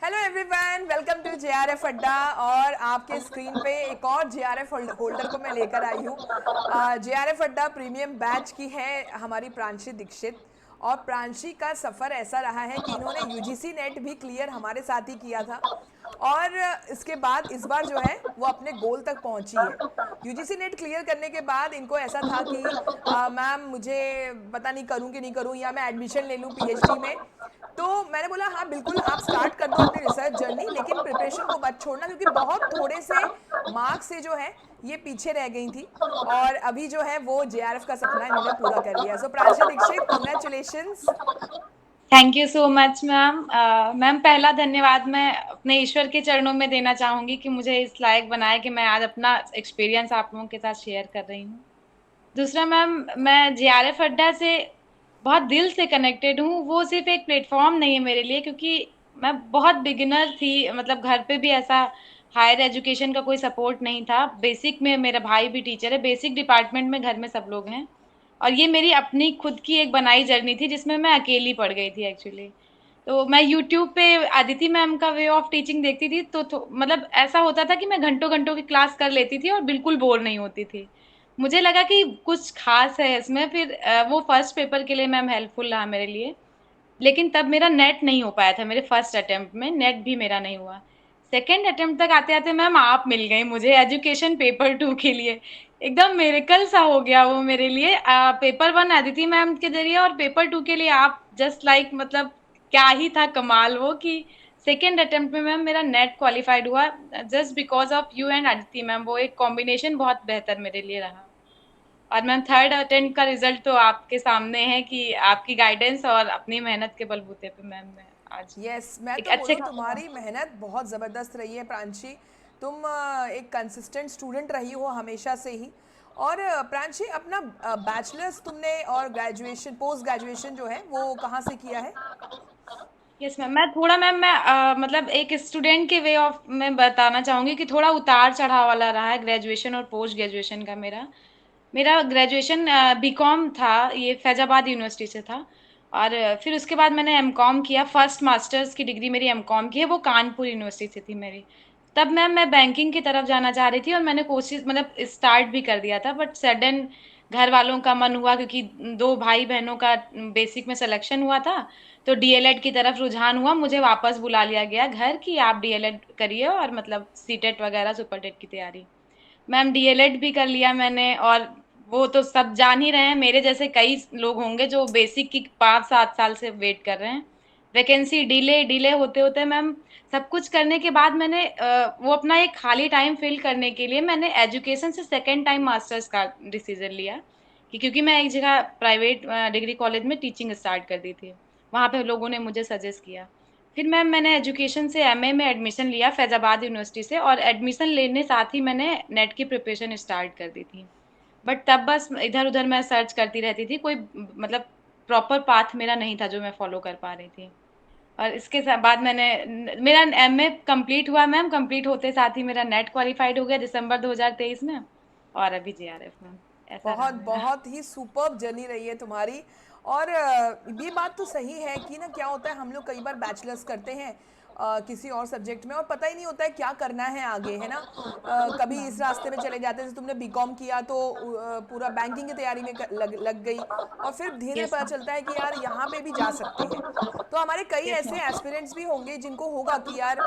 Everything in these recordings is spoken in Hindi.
Hello everyone, welcome to JRF Adda. और आपके स्क्रीन पे एक और जेआरएफ होल्डर को मैं लेकर आई हूँ। जेआरएफ अड्डा प्रीमियम बैच की है हमारी प्रांशी दीक्षित। और प्रांशी का सफ़र ऐसा रहा है कि इन्होंने यूजीसी नेट भी क्लियर हमारे साथ ही किया था। और इसके बाद इस बार जो है वो अपने गोल तक पहुंची है। यूजीसी नेट क्लियर करने के बाद इनको ऐसा था कि मैम मुझे पता नहीं करूं कि नहीं करूं, या मैं एडमिशन ले लूं पीएचडी में। तो मैंने बोला हाँ बिल्कुल, आप स्टार्ट कर दो अपनी रिसर्च जर्नी, लेकिन प्रिपरेशन को मत छोड़ना, क्योंकि बहुत थोड़े से मार्क्स से जो है ये पीछे रह गई थी। और अभी जो है वो जेआरएफ का सपना इन्होंने पूरा कर लिया। So Pranshi Dikshit, congratulations. Thank you so much ma'am. Ma'am, पहला धन्यवाद मैं अपने ईश्वर के चरणों में देना चाहूँगी कि मुझे इस लायक बनाया कि मैं आज अपना एक्सपीरियंस आप लोगों के साथ शेयर कर रही हूँ। दूसरा मैम, मैं जेआरएफ अड्डा से बहुत दिल से कनेक्टेड हूँ। वो सिर्फ एक प्लेटफॉर्म नहीं है मेरे लिए, क्योंकि मैं बहुत बिगिनर थी। मतलब घर पे भी ऐसा हायर एजुकेशन का कोई सपोर्ट नहीं था। बेसिक में मेरा भाई भी टीचर है, बेसिक डिपार्टमेंट में घर में सब लोग हैं। और ये मेरी अपनी खुद की एक बनाई जर्नी थी जिसमें मैं अकेली पड़ गई थी एक्चुअली। तो मैं यूट्यूब पे अदिति मैम का वे ऑफ टीचिंग देखती थी, तो मतलब ऐसा होता था कि मैं घंटों घंटों की क्लास कर लेती थी और बिल्कुल बोर नहीं होती थी। मुझे लगा कि कुछ खास है इसमें। फिर वो फर्स्ट पेपर के लिए मैम हेल्पफुल रहा मेरे लिए। लेकिन तब मेरा नेट नहीं हो पाया था, मेरे फर्स्ट अटेम्प्ट में नेट भी मेरा नहीं हुआ। सेकेंड अटेम्प्ट तक आते आते मैम आप मिल गई मुझे एजुकेशन पेपर 2 के लिए। एकदम मेरेकल सा हो गया वो मेरे लिए। पेपर 1 अदिति मैम के जरिए और पेपर 2 के लिए आप जस्ट लाइक मतलब क्या ही था कमाल वो कि सेकेंड अटेम्प्ट में मैम मेरा नेट क्वालिफाइड हुआ। Just because of you and Aditi ma'am, वो एक कॉम्बिनेशन बहुत बेहतर मेरे लिए रहा। और मैम थर्ड अटेम्प्ट का रिजल्ट तो आपके सामने है कि आपकी गाइडेंस और अपनी मेहनत के बलबूते पे मैम मैं आज यस, मैं एक तो अच्छे बोलूँ खासा। तुम्हारी मेहनत बहुत ज़बरदस्त रही है प्रांशी। तुम एक कंसिस्टेंट स्टूडेंट रही हो हमेशा से ही। और प्रांशी, अपना बैचलर्स तुमने और ग्रेजुएशन पोस्ट ग्रेजुएशन जो है वो कहाँ से किया है? यस मैम, मैं थोड़ा मैम मैं मतलब एक स्टूडेंट के वे ऑफ में बताना चाहूँगी कि थोड़ा उतार चढ़ाव वाला रहा है ग्रेजुएशन और पोस्ट ग्रेजुएशन का मेरा। मेरा ग्रेजुएशन बीकॉम था, ये फैजाबाद यूनिवर्सिटी से था। और फिर उसके बाद मैंने एमकॉम किया। फर्स्ट मास्टर्स की डिग्री मेरी एमकॉम की है, वो कानपुर यूनिवर्सिटी से थी मेरी। तब मैम मैं बैंकिंग की तरफ जाना चाह रही थी और मैंने कोशिश मतलब स्टार्ट भी कर दिया था, बट सडन घर वालों का मन हुआ, क्योंकि दो भाई बहनों का बेसिक में सिलेक्शन हुआ था। तो डीएलएड की तरफ रुझान हुआ, मुझे वापस बुला लिया गया घर कि आप डीएलएड करिए और मतलब सीटेट वगैरह सुपर टेट की तैयारी। मैम डीएलएड भी कर लिया मैंने। और वो तो सब जान ही रहे हैं, मेरे जैसे कई लोग होंगे जो बेसिक की 5-7 साल से वेट कर रहे हैं। वैकेंसी डिले डिले होते होते मैम सब कुछ करने के बाद मैंने वो अपना एक खाली टाइम फिल करने के लिए मैंने एजुकेशन से सेकेंड टाइम मास्टर्स का डिसीजन लिया। कि क्योंकि मैं एक जगह प्राइवेट डिग्री कॉलेज में टीचिंग स्टार्ट कर दी थी, वहाँ पे लोगों ने मुझे सजेस्ट किया। फिर मैम मैंने एजुकेशन से एमए में एडमिशन लिया फैजाबाद यूनिवर्सिटी से, और एडमिशन लेने साथ ही मैंने नेट की प्रिपरेशन स्टार्ट कर दी थी। बट तब बस इधर उधर मैं सर्च करती रहती थी, कोई मतलब प्रॉपर पाथ मेरा नहीं था जो मैं फॉलो कर पा रही थी। और इसके बाद मैंने मेरा एमए कंप्लीट हुआ मैम। कंप्लीट होते साथ ही मेरा नेट क्वालिफाइड हो गया दिसंबर 2023 में। और अभी जेआरएफ मैम, ऐसा रहा बहुत मेरा। बहुत ही सुपर्ब जर्नी रही है तुम्हारी। और ये बात तो सही है कि ना, क्या होता है हम लोग कई बार बैचलर्स करते हैं किसी और सब्जेक्ट में, और पता ही नहीं होता है क्या करना है आगे, है ना। कभी इस रास्ते में चले जाते हैं, जैसे तुमने बीकॉम किया तो पूरा बैंकिंग की तैयारी में लग गई। और फिर धीरे धीरे यस पता मैम। चलता है कि यार यहाँ पे भी जा सकते हैं। तो हमारे कई यस ऐसे मैम। एस्पिरेंट्स भी होंगे जिनको होगा कि यार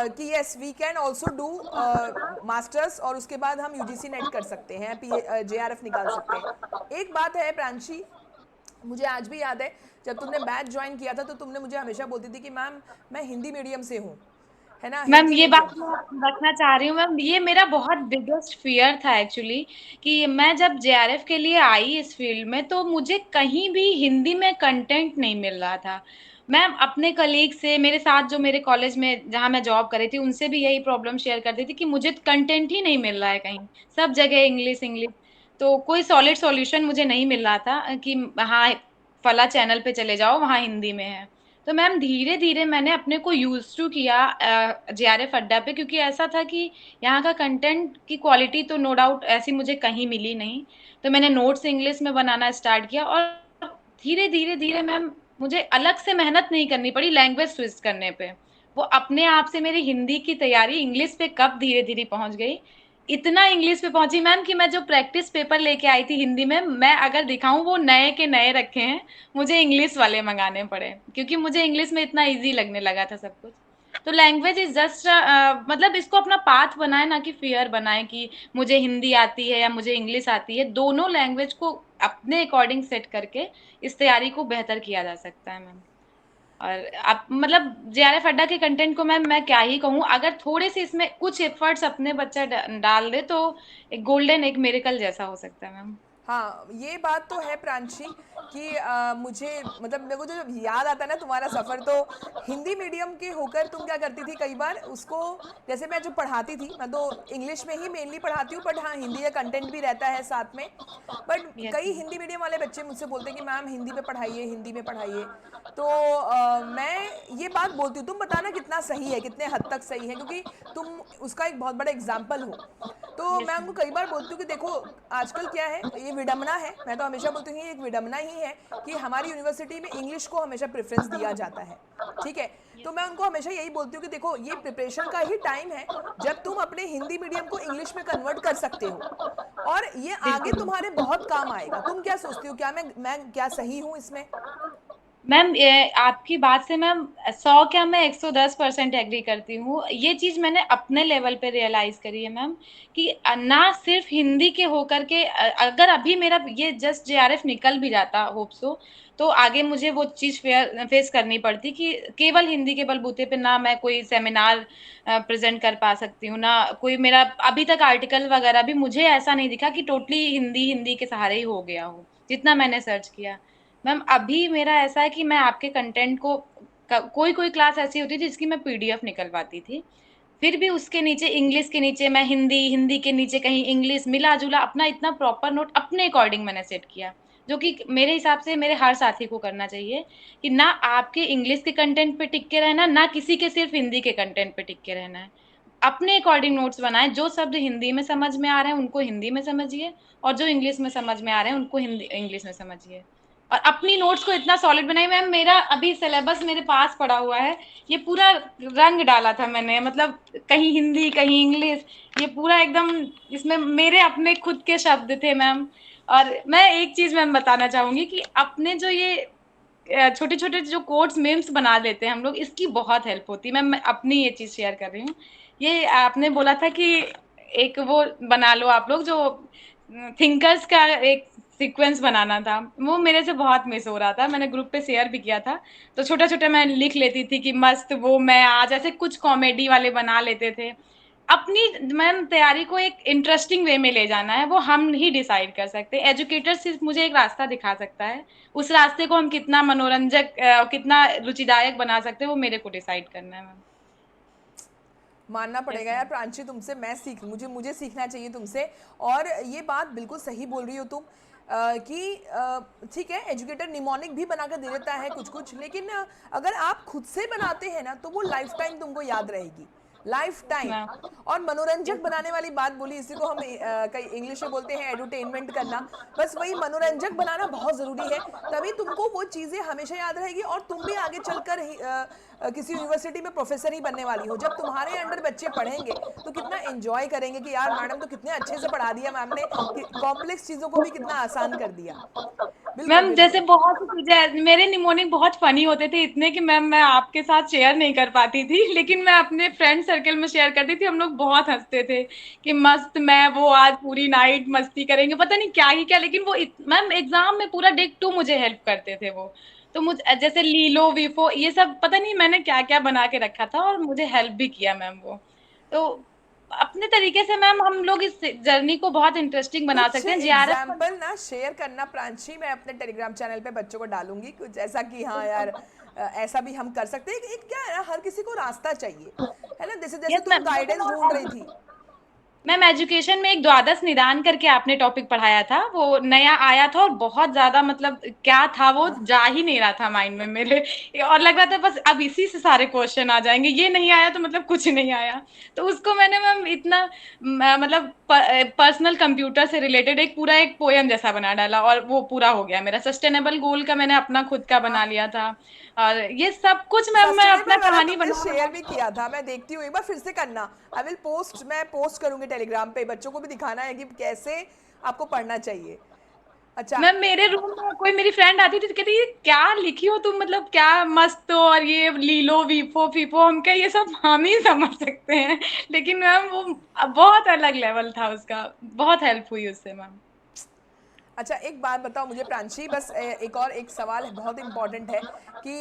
कि yes we can also do masters, और उसके बाद हम यूजीसी नेट कर सकते हैं, जेआरएफ निकाल सकते हैं। एक बात है प्रांशी, मुझे आज भी याद है जब तुमने बैच ज्वाइन किया था तो तुमने मुझे हमेशा बोलती थी कि मैम मैं हिंदी मीडियम से हूँ, है ना, मैम हिंदी ये बात मीडियम। मैं रखना चाह रही हूँ मैम, ये मेरा बहुत बिगेस्ट फियर था एक्चुअली। कि मैं जब जेआरएफ के लिए आई इस फील्ड में तो मुझे कहीं भी हिंदी में कंटेंट नहीं मिल रहा था। मैं अपने कलीग से, मेरे साथ जो मेरे कॉलेज में जहाँ मैं जॉब कर रही थी, उनसे भी यही प्रॉब्लम शेयर करती थी कि मुझे कंटेंट ही नहीं मिल रहा है कहीं। सब जगह इंग्लिश इंग्लिश। तो कोई सॉलिड सॉल्यूशन मुझे नहीं मिल रहा था कि हाँ फला चैनल पे चले जाओ वहाँ हिंदी में है। तो मैम धीरे धीरे मैंने अपने को यूज टू किया जेआरएफ अड्डा पे, क्योंकि ऐसा था कि यहाँ का कंटेंट की क्वालिटी तो नो डाउट ऐसी मुझे कहीं मिली नहीं। तो मैंने नोट्स इंग्लिश में बनाना स्टार्ट किया। और धीरे धीरे धीरे मैम मुझे अलग से मेहनत नहीं करनी पड़ी लैंग्वेज स्विच करने पे। वो अपने आप से मेरी हिंदी की तैयारी इंग्लिश पे कब धीरे धीरे पहुंच गई, इतना इंग्लिश पे पहुंची मैम कि मैं जो प्रैक्टिस पेपर लेके आई थी हिंदी में, मैं अगर दिखाऊं वो नए के नए रखे हैं, मुझे इंग्लिश वाले मंगाने पड़े क्योंकि मुझे इंग्लिश में इतना इजी लगने लगा था सब कुछ। तो लैंग्वेज इज जस्ट, मतलब इसको अपना पाथ बनाए ना कि फियर बनाए कि मुझे हिंदी आती है या मुझे इंग्लिश आती है, दोनों लैंग्वेज को अपने अकॉर्डिंग सेट करके इस तैयारी को बेहतर किया जा सकता है मैम। और आप मतलब जेआरएफ अड्डा के कंटेंट को मैम मैं क्या ही कहूँ, अगर थोड़े से इसमें कुछ एफर्ट्स अपने बच्चा डाल दे तो एक गोल्डन एक मेरेकल जैसा हो सकता है मैम। हाँ, ये बात तो है प्रांशी कि मुझे मतलब मेरे को जो याद आता है ना तुम्हारा सफ़र, तो हिंदी मीडियम के होकर तुम क्या करती थी कई बार उसको, जैसे मैं जो पढ़ाती थी, मैं तो इंग्लिश में ही मेनली पढ़ाती हूँ, बट हाँ हिंदी का कंटेंट भी रहता है साथ में। बट यस कई मैम। हिंदी मीडियम वाले बच्चे मुझसे बोलते हैं कि मैम हिंदी में पढ़ाइए, हिंदी में पढ़ाइए। तो मैं ये बात बोलती हूँ, तुम बताना कितना सही है, कितने हद तक सही है, क्योंकि तुम उसका एक बहुत बड़ा एग्जाम्पल हो। तो यस मैं उनको मैम। कई बार बोलती हूँ कि देखो आजकल क्या है, ये विडम्बना है, मैं तो हमेशा बोलती हूँ ये एक विडम्बना ही है कि हमारी यूनिवर्सिटी में इंग्लिश को हमेशा प्रेफरेंस दिया जाता है। ठीक है, तो मैं उनको हमेशा यही बोलती हूँ कि देखो ये प्रिपरेशन का ही टाइम है जब तुम अपने हिंदी मीडियम को इंग्लिश में कन्वर्ट कर सकते हो, और ये आगे बिल्कुल तुम्हारे बहुत काम आएगा। तुम क्या सोचती हो, क्या मैं क्या सही हूँ इसमें? मैम, ये आपकी बात से मैम 100 क्या मैं 110% एग्री करती हूँ। ये चीज मैंने अपने लेवल पे रियलाइज करी है मैम कि ना सिर्फ हिंदी के होकर के, अगर अभी मेरा ये जस्ट जेआरएफ निकल भी जाता होप सो, तो आगे मुझे वो चीज फेस करनी पड़ती कि केवल हिंदी के बलबूते पे ना मैं कोई सेमिनार प्रेजेंट कर पा सकती हूँ, ना कोई मेरा अभी तक आर्टिकल वगैरह भी मुझे ऐसा नहीं दिखा कि टोटली हिंदी हिंदी के सहारे ही हो गया हो जितना मैंने सर्च किया। मैम अभी मेरा ऐसा है कि मैं आपके कंटेंट को, कोई कोई क्लास ऐसी होती थी जिसकी मैं पीडीएफ निकलवाती थी, फिर भी उसके नीचे इंग्लिश के नीचे मैं हिंदी, हिंदी के नीचे कहीं इंग्लिश, मिला जुला अपना इतना प्रॉपर नोट अपने अकॉर्डिंग मैंने सेट किया, जो कि मेरे हिसाब से मेरे हर साथी को करना चाहिए कि ना आपके इंग्लिश के कंटेंट पे टिक के रहना, ना किसी के सिर्फ हिंदी के कंटेंट पे टिक के रहना है। अपने अकॉर्डिंग नोट्स बनाएं, जो शब्द हिंदी में समझ में आ रहे हैं उनको हिंदी में समझिए, और जो इंग्लिश में समझ में आ रहे हैं उनको हिंदी इंग्लिश में समझिए, और अपनी नोट्स को इतना सॉलिड बनाई। मैम मेरा अभी सिलेबस मेरे पास पड़ा हुआ है, ये पूरा रंग डाला था मैंने, मतलब कहीं हिंदी कहीं इंग्लिश, ये पूरा एकदम इसमें मेरे अपने खुद के शब्द थे मैम। और मैं एक चीज मैम बताना चाहूंगी कि अपने जो ये छोटे छोटे जो कोट्स मीम्स बना लेते हैं हम लोग, इसकी बहुत हेल्प होती है मैम। मैं अपनी ये चीज शेयर कर रही हूँ। ये आपने बोला था कि एक वो बना लो आप लोग जो थिंकर्स का एक सीक्वेंस बनाना था, वो मेरे से बहुत मिस हो रहा था, मैंने ग्रुप पे शेयर भी किया था। तो छोटा छोटा मैं लिख लेती थी कि मस्त वो मैं आज, ऐसे कुछ कॉमेडी वाले बना लेते थे। अपनी मैम तैयारी को एक इंटरेस्टिंग वे में ले जाना है, वो हम ही डिसाइड कर सकते हैं। एजुकेटर सिर्फ मुझे एक रास्ता दिखा सकता है, उस रास्ते को हम कितना मनोरंजक कितना रुचिदायक बना सकते हैं वो मेरे को डिसाइड करना है मैम। मानना यस पड़ेगा यार मैम। प्रांशी, तुमसे मैं सीख, मुझे सीखना चाहिए तुमसे। और ये बात बिल्कुल सही बोल रही हो तुम कि ठीक है एजुकेटर निमोनिक भी बना कर दे देता है कुछ कुछ, लेकिन अगर आप खुद से बनाते हैं ना तो वो लाइफ टाइम तुमको याद रहेगी, लाइफ यस टाइम। मैम। और मनोरंजक यस मैम। बनाने वाली बात बोली, इसी को हम कई इंग्लिश में बोलते हैं एडुटेनमेंट करना। बस वही मनोरंजक बनाना बहुत ज़रूरी है, तभी तुमको वो चीज़ें हमेशा याद रहेगी और तुम भी आगे चलकर किसी यूनिवर्सिटी में प्रोफेसर ही बनने वाली हो। जब तुम्हारे अंडर बच्चे पढ़ेंगे तो कितना एंजॉय करेंगे कि यार मैडम तो कितने अच्छे से पढ़ा दिया मैम ने, कि कॉम्प्लेक्स चीज़ों को भी कितना आसान कर दिया। बिल्कुल मैम जैसे बिल्कुल। बहुत सी चीजें मेरे निमोनिक बहुत फनी होते थे इतने कि मैम मैं आपके साथ शेयर नहीं कर पाती थी, लेकिन मैं अपने फ्रेंड सर्कल में शेयर करती थी, हम लोग बहुत हंसते थे कि मस्त मैं वो आज पूरी नाइट मस्ती करेंगे, पता नहीं क्या ही क्या। लेकिन वो मैम एग्जाम में पूरा डे टू मुझे हेल्प करते थे वो। तो मुझे जैसे लीलो वीफो ये सब पता नहीं मैंने क्या क्या बना के रखा था, और मुझे हेल्प भी किया मैम वो। तो अपने तरीके से मैम हम लोग इस जर्नी को बहुत इंटरेस्टिंग बना कुछ सकते हैं। जेआरएफ का एग्जाम्पल ना शेयर करना प्रांशी, मैं अपने टेलीग्राम चैनल पे बच्चों को डालूंगी कुछ ऐसा कि हाँ यार ऐसा भी हम कर सकते हैं। एक क्या है ना, हर किसी को रास्ता चाहिए, है ना, जैसे जैसे यस तुम मैम, गाइडेंस ढूंढ रही थी। मैम एजुकेशन में एक द्वादश निदान करके आपने टॉपिक पढ़ाया था, वो नया आया था और बहुत ज्यादा मतलब क्या था वो जा ही नहीं रहा था माइंड में मेरे, और लग रहा था बस अब इसी से सारे क्वेश्चन आ जाएंगे, ये नहीं आया तो मतलब कुछ नहीं आया। तो उसको मैंने मैम इतना मतलब पर्सनल कंप्यूटर से रिलेटेड एक पूरा एक पोयम जैसा बना डाला और वो पूरा हो गया मेरा। सस्टेनेबल गोल का मैंने अपना खुद का बना लिया था, और ये सब कुछ मैम मैं अपना सस्टेनेबल वाला कहानी तुमने बना शेयर बना भी किया था, मैं देखती हूँ, एक बार फिर से करना। आई विल पोस्ट, मैं पोस्ट करूंगी टेलीग्राम पे, बच्चों को भी दिखाना है कि कैसे आपको पढ़ना चाहिए। अच्छा। मैम मेरे रूम में कोई मेरी फ्रेंड आती थी तो कहती ये क्या लिखी हो तुम, मतलब क्या मस्त हो, और ये लीलो वीफो फीफो, हम क्या ये सब हम ही समझ सकते हैं, लेकिन मैम वो बहुत अलग लेवल था उसका, बहुत हेल्प हुई उससे मैम। अच्छा, एक बात बताओ मुझे प्रांशी, बस एक और एक सवाल है, बहुत इंपॉर्टेंट है कि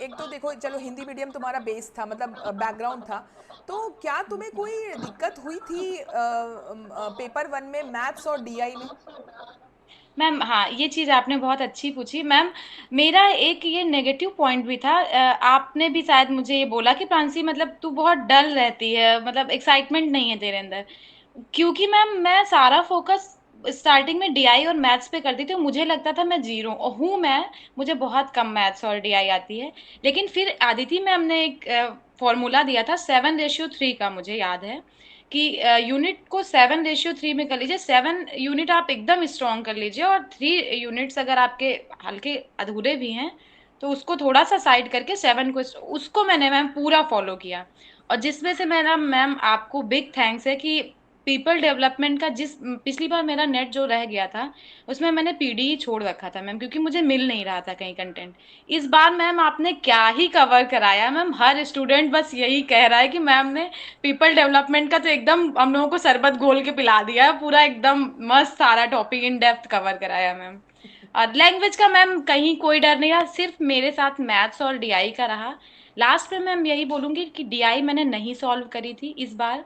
एक तो देखो, चलो हिंदी मीडियम तुम्हारा बेस था, मतलब बैकग्राउंड था, तो क्या तुम्हें कोई दिक्कत हुई थी पेपर वन में मैथ्स और डीआई में? मैम हाँ, ये चीज़ आपने बहुत अच्छी पूछी मैम। मेरा एक ये नेगेटिव पॉइंट भी था, आपने भी शायद मुझे ये बोला कि प्रांशी मतलब तू बहुत डल रहती है, मतलब एक्साइटमेंट नहीं है तेरे अंदर, क्योंकि मैम मैं सारा फोकस स्टार्टिंग में डीआई और मैथ्स पे करती थी, मुझे लगता था मैं जीरो हूँ मैं, मुझे बहुत कम मैथ्स और डीआई आती है। लेकिन फिर आदिति मैम ने एक फॉर्मूला दिया था 7:3 का, मुझे याद है कि यूनिट को 7:3 में कर लीजिए, 7 यूनिट आप एकदम स्ट्रॉन्ग कर लीजिए और 3 यूनिट्स अगर आपके हल्के अधूरे भी हैं तो उसको थोड़ा सा साइड करके 7 को, उसको मैंने मैम पूरा फॉलो किया। और जिसमें से मेरा मैम आपको बिग थैंक्स है कि पीपल डेवलपमेंट का, जिस पिछली बार मेरा नेट जो रह गया था उसमें मैंने पीडी ही छोड़ रखा था मैम, क्योंकि मुझे मिल नहीं रहा था कहीं कंटेंट। इस बार मैम आपने क्या ही कवर कराया मैम, हर स्टूडेंट बस यही कह रहा है कि मैम ने पीपल डेवलपमेंट का तो एकदम हम लोगों को शरबत घोल के पिला दिया है, पूरा एकदम मस्त सारा टॉपिक इन डेप्थ कवर कराया मैम। और लैंग्वेज का मैम कहीं कोई डर नहीं रहा, सिर्फ मेरे साथ मैथ्स और डीआई का रहा। लास्ट में मैम यही बोलूंगी कि डीआई मैंने नहीं सॉल्व करी थी इस बार,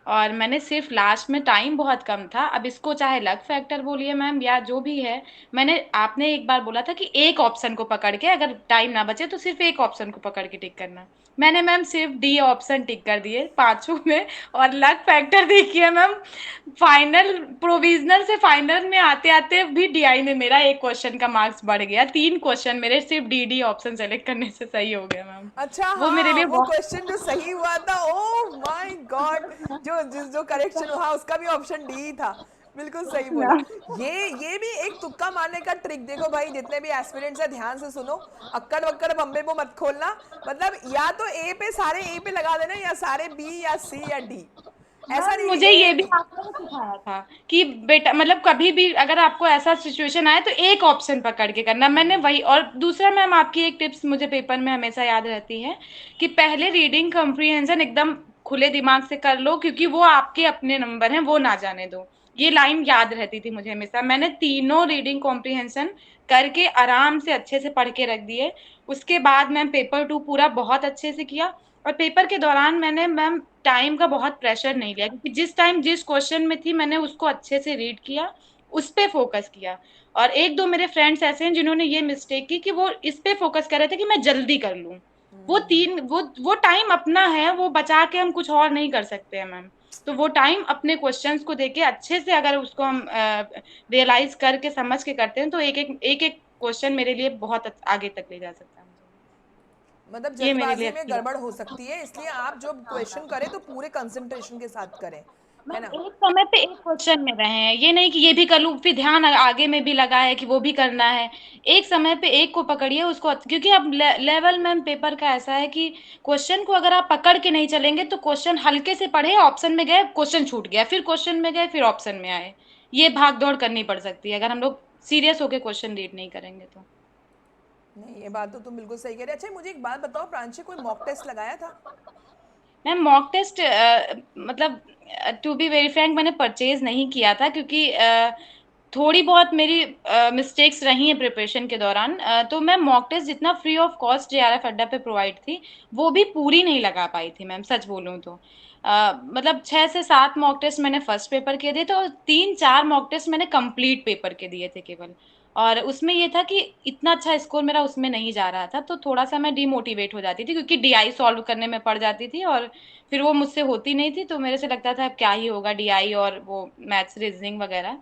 और मैंने सिर्फ लास्ट में टाइम बहुत कम था, अब इसको चाहे लक फैक्टर बोलिए मैम या जो भी है। मैंने, आपने एक बार बोला था कि एक ऑप्शन को पकड़ के अगर टाइम ना बचे तो सिर्फ एक ऑप्शन को पकड़ के टिक करना, मैंने मैम सिर्फ डी ऑप्शन टिक कर दिए पांचों में। और लक फैक्टर देखिए मैम, फाइनल प्रोविजनल से फाइनल में आते आते भी डीआई में मेरा एक क्वेश्चन का मार्क्स बढ़ गया, 3 क्वेश्चन मेरे सिर्फ डी डी ऑप्शन सेलेक्ट करने से सही हो गया मैम। अच्छा, वो मेरे हाँ, लिए वो बहुत क्वेश्चन जो सही हुआ था, ओ माय गॉड, जो करेक्शन हुआ उसका भी ऑप्शन डी था। बिल्कुल सही बोला। ये भी एक तुक्का मारने का ट्रिक, देखो भाई जितने भी एस्पिरेंट्स है ध्यान से सुनो, अक्कड़ वक्कड़ बम्बे को मत खोलना, मतलब या तो ए पे सारे ए पे लगा देना, या सारे बी या सी या डी, ऐसा मैम नहीं मुझे कि ये ए भी बी। आपने सिखाया था कि बेटा मतलब कभी भी अगर आपको ऐसा सिचुएशन आए तो एक ऑप्शन पकड़ के करना, मैंने वही। और दूसरा मैम आपकी एक टिप्स मुझे पेपर में हमेशा याद रहती है कि पहले रीडिंग कॉम्प्रिहेंशन एकदम खुले दिमाग से कर लो, क्योंकि वो आपके अपने नंबर हैं, वो ना जाने दो। ये लाइन याद रहती थी मुझे हमेशा, मैंने तीनों रीडिंग कॉम्प्रिहेंशन करके आराम से अच्छे से पढ़ के रख दिए। उसके बाद मैम पेपर 2 पूरा बहुत अच्छे से किया, और पेपर के दौरान मैंने मैम टाइम का बहुत प्रेशर नहीं लिया, क्योंकि जिस टाइम जिस क्वेश्चन में थी मैंने उसको अच्छे से रीड किया, उस पे फोकस किया। और एक दो मेरे फ्रेंड्स ऐसे हैं जिन्होंने ये मिस्टेक की कि वो इस पे फोकस कर रहे थे कि मैं जल्दी कर लूं, वो टाइम अपना है, वो बचा के हम कुछ और नहीं कर सकते हैं मैम। तो वो टाइम अपने क्वेश्चंस को देके अच्छे से अगर उसको हम रियलाइज करके समझ के करते हैं तो एक एक क्वेश्चन मेरे लिए बहुत आगे तक ले जा सकता है मुझे। मतलब ये मेरे लिए जल्दबाजी में अच्छी बात गड़बड़ हो है। सकती है, इसलिए आप जब क्वेश्चन करें तो पूरे कंसंट्रेशन के साथ करें, है मैम ना? एक समय पे एक क्वेश्चन में रहे हैं, ये नहीं कि ये भी कर लूं फिर ध्यान आगे में भी लगा है कि वो भी करना है। एक समय पे एक को पकड़िए उसको, क्योंकि अब लेवल मैम पेपर का ऐसा है कि क्वेश्चन को अगर आप पकड़ के नहीं चलेंगे तो क्वेश्चन हल्के से पढ़े, ऑप्शन में गए क्वेश्चन छूट गया, फिर क्वेश्चन में गए फिर ऑप्शन में आए, ये भाग दौड़ करनी पड़ सकती है अगर हम लोग सीरियस होकर क्वेश्चन रीड नहीं करेंगे तो। नहीं, ये बात तो तुम बिल्कुल सही कह रहे। अच्छा, मुझे एक बात बताओ प्रांशी, कोई मॉक टेस्ट लगाया था? मैम मॉक टेस्ट मतलब टू बी वेरी फ्रैंक मैंने परचेज नहीं किया था, क्योंकि थोड़ी बहुत मेरी मिस्टेक्स रही हैं प्रिपरेशन के दौरान, तो मैं मॉक टेस्ट जितना फ्री ऑफ कॉस्ट जेआरएफ अड्डा पे प्रोवाइड थी वो भी पूरी नहीं लगा पाई थी मैम, सच बोलूं तो। मतलब 6 से 7 मॉक टेस्ट मैंने फर्स्ट पेपर के दिए थे और 3 4 मॉक टेस्ट मैंने कंप्लीट पेपर के दिए थे केवल। और उसमें ये था कि इतना अच्छा स्कोर मेरा उसमें नहीं जा रहा था, तो थोड़ा-सा मैं डिमोटिवेट हो जाती थी क्योंकि डीआई सॉल्व करने में पड़ जाती थी और फिर वो मुझसे होती नहीं थी, तो मेरे से लगता था अब क्या ही होगा डीआई और वो मैथ्स, रीज़निंग वगैरह।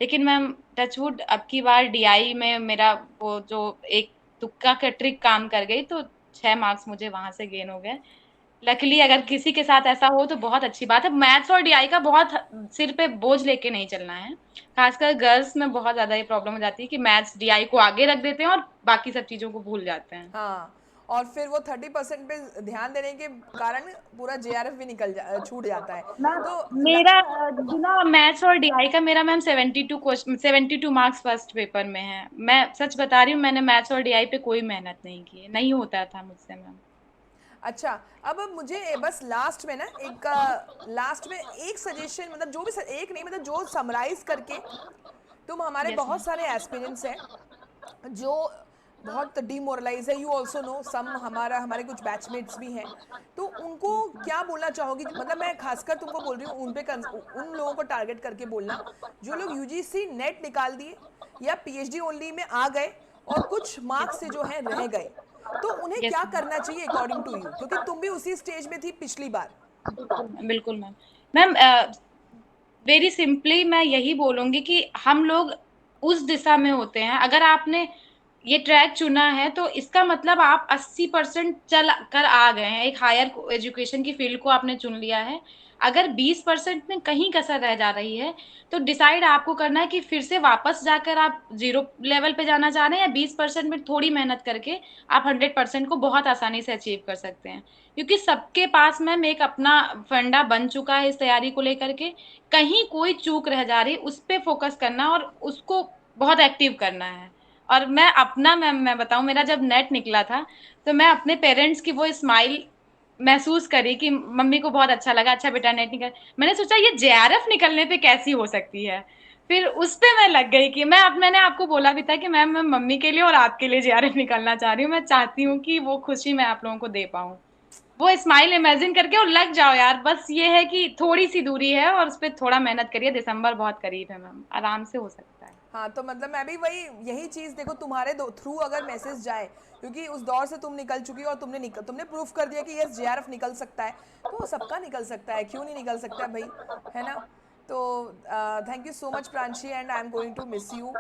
लेकिन मैम टच वुड अब की बार डीआई में मेरा वो जो एक तुक्का का ट्रिक काम कर गई, तो 6 मार्क्स मुझे वहाँ से गेन हो गए। लकीली अगर किसी के साथ ऐसा हो तो बहुत अच्छी बात है। मैथ्स और डीआई का बहुत सिर पे बोझ लेके नहीं चलना है। खासकर गर्ल्स में बहुत ज़्यादा ये प्रॉब्लम हो जाती है कि मैथ्स डीआई को आगे रख देते हैं और बाकी सब चीज़ों को भूल जाते हैं। हाँ, और फिर वो 30% पे ध्यान देने के कारण पूरा जेआरएफ भी छूट जाता है। मैम तो मेरा बिना मैथ्स और डीआई का मेरा मैम 72 मार्क्स फर्स्ट पेपर में है। मैं सच बता रही हूँ, मैंने मैथ्स और डीआई पे कोई मेहनत नहीं की है, नहीं होता था मुझसे मैम। अच्छा, अब मुझे बस लास्ट में ना एक लास्ट में एक सजेशन, मतलब जो भी एक नहीं, मतलब जो समराइज करके, तुम हमारे यस बहुत मैम। सारे एस्पिरेंट्स हैं जो बहुत डिमोरलाइज है, यू ऑल्सो नो सम, हमारे कुछ बैचमेट्स भी हैं, तो उनको क्या बोलना चाहोगी? मतलब मैं खासकर तुमको बोल रही हूँ, उन लोगों को टारगेट करके बोलना जो लोग यूजीसी नेट निकाल दिए या पीएचडी ओनली में आ गए और कुछ मार्क्स से जो है रह गए, तो उन्हें यस क्या मैम। करना चाहिए अकॉर्डिंग टू यू, क्योंकि तुम भी उसी स्टेज में थी पिछली बार। बिल्कुल मैम। मैम वेरी सिंपली मैं यही बोलूँगी कि हम लोग उस दिशा में होते हैं। अगर आपने ये ट्रैक चुना है तो इसका मतलब आप 80% चल कर आ गए हैं। एक हायर एजुकेशन की फ़ील्ड को आपने चुन लिया है। अगर 20% में कहीं कसर रह जा रही है, तो डिसाइड आपको करना है कि फिर से वापस जाकर आप ज़ीरो लेवल पे जाना चाह रहे हैं या 20% में थोड़ी मेहनत करके आप 100% को बहुत आसानी से अचीव कर सकते हैं। क्योंकि सबके पास मैम एक अपना फंडा बन चुका है इस तैयारी को लेकर के। कहीं कोई चूक रह जा रही, उस पे फ़ोकस करना और उसको बहुत एक्टिव करना है। और मैं अपना मैं बताऊँ, मेरा जब नेट निकला था, तो मैं अपने पेरेंट्स की वो स्माइल महसूस करी कि मम्मी को बहुत अच्छा लगा, अच्छा बेटा नेट निकल। मैंने सोचा ये जेआरएफ निकलने पे कैसी हो सकती है? फिर उस पे मैं लग गई कि मैंने आपको बोला भी था कि मैम मैं मम्मी के लिए और आपके लिए जेआरएफ निकालना चाह रही हूँ। मैं चाहती हूँ कि वो खुशी मैं आप लोगों को दे पाऊँ। वो स्माइल इमेजिन करके और लग जाओ यार, बस ये है कि थोड़ी सी दूरी है और उस पर थोड़ा मेहनत करिए। दिसंबर बहुत करीब है मैम, आराम से हो सकता है। हाँ, तो मतलब मैं भी वही यही चीज़, देखो तुम्हारे थ्रू अगर मैसेज जाए, क्योंकि उस दौर से तुम निकल चुकी हो और तुमने प्रूफ कर दिया कि यस जेआरएफ निकल सकता है, तो सबका निकल सकता है, क्यों नहीं निकल सकता भाई, है ना? तो thank you so much Pranshi, and I am going to miss you.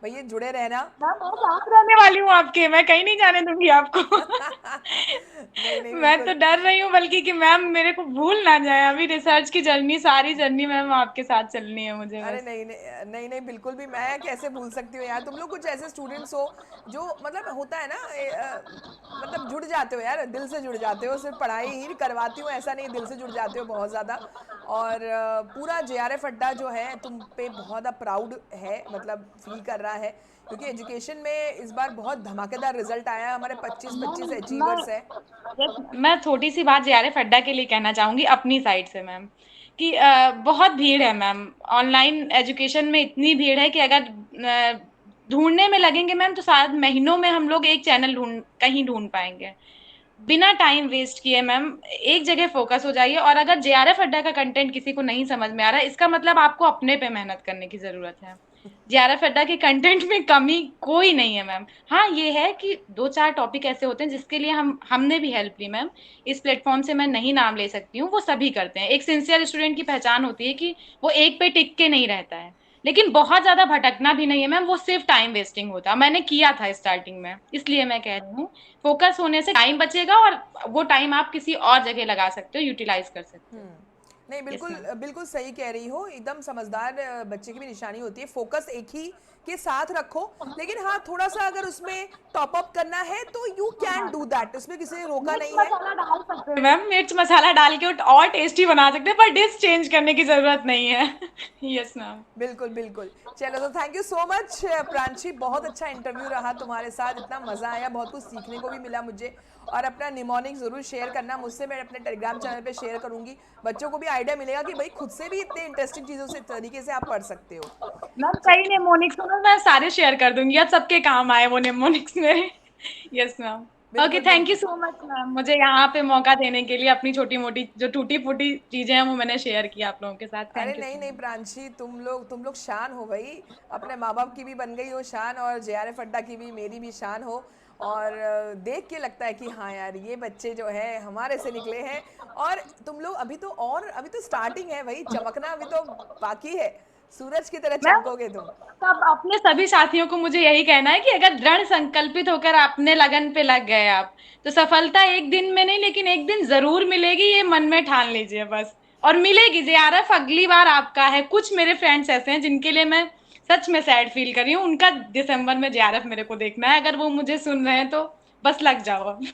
भैया जुड़े रहना। मैम मैं साथ रहने वाली हूँ आपके, मैं कहीं नहीं जाने दूंगी आपको। नहीं नहीं, मैं तो बिल्कुल। डर रही हूँ बल्कि कि मैम मेरे को भूल ना जाए। अभी रिसर्च की जर्नी, सारी जर्नी मैम आपके साथ चलनी है मुझे अरे बस। नहीं नहीं नहीं नहीं, बिल्कुल भी, मैं कैसे भूल सकती हूँ यार, तुम लोग कुछ ऐसे स्टूडेंट्स हो जो, मतलब होता है ना, मतलब जुड़ जाते हो यार, दिल से जुड़ जाते हो, सिर्फ पढ़ाई ही करवाती हूँ ऐसा नहीं, दिल से जुड़ जाते हो बहुत ज़्यादा। और पूरा जेआरएफ अड्डा जो है तुम पे बहुत प्राउड है, मतलब फील कर रहा है, क्योंकि एजुकेशन में इस बार बहुत धमाकेदार रिजल्ट आया है, हमारे 25-25 अचीवर्स है। मैं छोटी सी बात जेआरएफ अड्डा के लिए कहना चाहूंगी अपनी साइड से मैम, कि बहुत भीड़ है मैम। ऑनलाइन एजुकेशन में इतनी भीड़ है कि अगर ढूंढने में लगेंगे मैम तो शायद महीनों में हम लोग एक चैनल कहीं ढूंढ पाएंगे। बिना टाइम वेस्ट किए मैम एक जगह फोकस हो जाइए। और अगर जेआरएफ अड्डा का कंटेंट किसी को नहीं समझ में आ रहा है, इसका मतलब आपको अपने पे मेहनत करने की जरूरत है। जेआरएफ अड्डा के कंटेंट में कमी कोई नहीं है मैम। हाँ ये है कि दो चार टॉपिक ऐसे होते हैं जिसके लिए हमने भी हेल्प ली मैम। इस प्लेटफॉर्म से मैं नहीं नाम ले सकती हूँ, वो सभी करते हैं। एक सिंसियर स्टूडेंट की पहचान होती है कि वो एक पे टिक के नहीं रहता है। लेकिन बहुत ज्यादा भटकना भी नहीं है मैम, वो सिर्फ टाइम वेस्टिंग होता है। मैंने किया था स्टार्टिंग में, इसलिए मैं कह रही हूँ फोकस होने से टाइम बचेगा और वो टाइम आप किसी और जगह लगा सकते हो, यूटिलाइज कर सकते हो। नहीं, यस बिल्कुल मैम। बिल्कुल सही कह रही हो, एकदम समझदार बच्चे की भी निशानी होती है, फोकस एक ही के साथ रखो। लेकिन हाँ, थोड़ा सा अगर उसमें टॉप अप करना है तो यू कैन डू दैट, उसमें किसी ने रोका मिर्च नहीं है। मसाला डाल सकते हैं मैम, मिर्च मसाला डाल के और टेस्टी बना सकते हैं, पर डिश चेंज करने की जरूरत नहीं है। Yes ma'am. बिल्कुल बिल्कुल। चलो, तो thank you so much Pranshi, बहुत अच्छा इंटरव्यू रहा तुम्हारे साथ, इतना मज़ा आया, बहुत कुछ सीखने को भी मिला मुझे। और अपना निमोनिक ज़रूर शेयर करना मुझसे, मैं अपने टेलीग्राम चैनल पे शेयर करूंगी, बच्चों को भी आइडिया मिलेगा कि भाई खुद से भी इतने इंटरेस्टिंग चीज़ों से तरीके से आप पढ़ सकते हो। मैम च- कई नेमोनिक्स मैं सारे शेयर कर दूंगी, अब सबके काम आए वो नेमोनिक्स मेरे। Yes ma'am. ओके, बिल्कुल थैंक यू बिल्कुल। सो मच मैम, मुझे यहाँ पे मौका देने के लिए। अपनी छोटी मोटी जो टूटी फूटी चीजें हैं वो मैंने शेयर की आप लोगों के साथ। अरे थैंक यू नहीं सो नहीं मच। प्रांशी, तुम लोग शान हो भाई। अपने माँ बाप की भी बन गई हो शान, और जेआरएफ अड्डा की भी, मेरी भी शान हो। और देख के लगता है कि हाँ यार, ये बच्चे जो है हमारे से निकले हैं। और तुम लोग अभी तो, और अभी तो स्टार्टिंग है भाई, चमकना अभी तो बाकी है। सूरज की तरह मैम, चमकोगे तुम। सब अपने सभी साथियों को मुझे यही कहना है कि अगर दृढ़ संकल्पित होकर अपने लगन पे लग गए आप, तो सफलता एक दिन में नहीं लेकिन एक दिन जरूर मिलेगी, ये मन में ठान लीजिए बस। और मिलेगी। जेआरएफ अगली बार आपका है। कुछ मेरे फ्रेंड्स ऐसे हैं जिनके लिए मैं सच में सैड फील कर रही हूँ, उनका दिसंबर में जेआरएफ मेरे को देखना है। अगर वो मुझे सुन रहे हैं तो बस लग जाओ अब।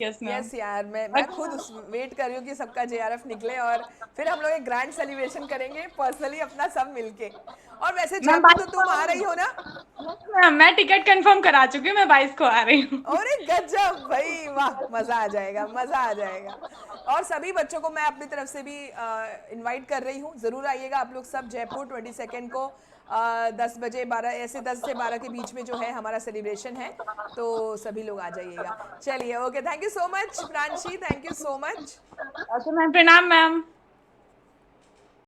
Yes ma'am. यस यार, मैं खुद उस वेट कर रही हूँ कि सबका जेआरएफ निकले, और फिर हम लोग एक ग्रैंड सेलिब्रेशन करेंगे पर्सनली अपना सब मिलके। और वैसे मैम जयपुर तो 22 को तुम आ आ रही रही हो ना? हूँ। यस मैम, मैं टिकट कंफर्म करा चुकी हूँ, मैं 22 को आ रही हूँ। अरे गजब भाई, वाह, मजा आ जाएगा, मजा आ जाएगा। और सभी बच्चों को मैं अपनी तरफ से भी इनवाइट कर रही हूँ, जरूर आइएगा आप लोग सब जयपुर 22 को। 10 बजे, 12, ऐसे 10 से 12 के बीच में जो है हमारा सेलिब्रेशन है। तो सभी लोग आ जाइएगा। चलिए, okay, thank you so much Pranshi, thank you so much. Okay ma'am, प्रणाम मैम।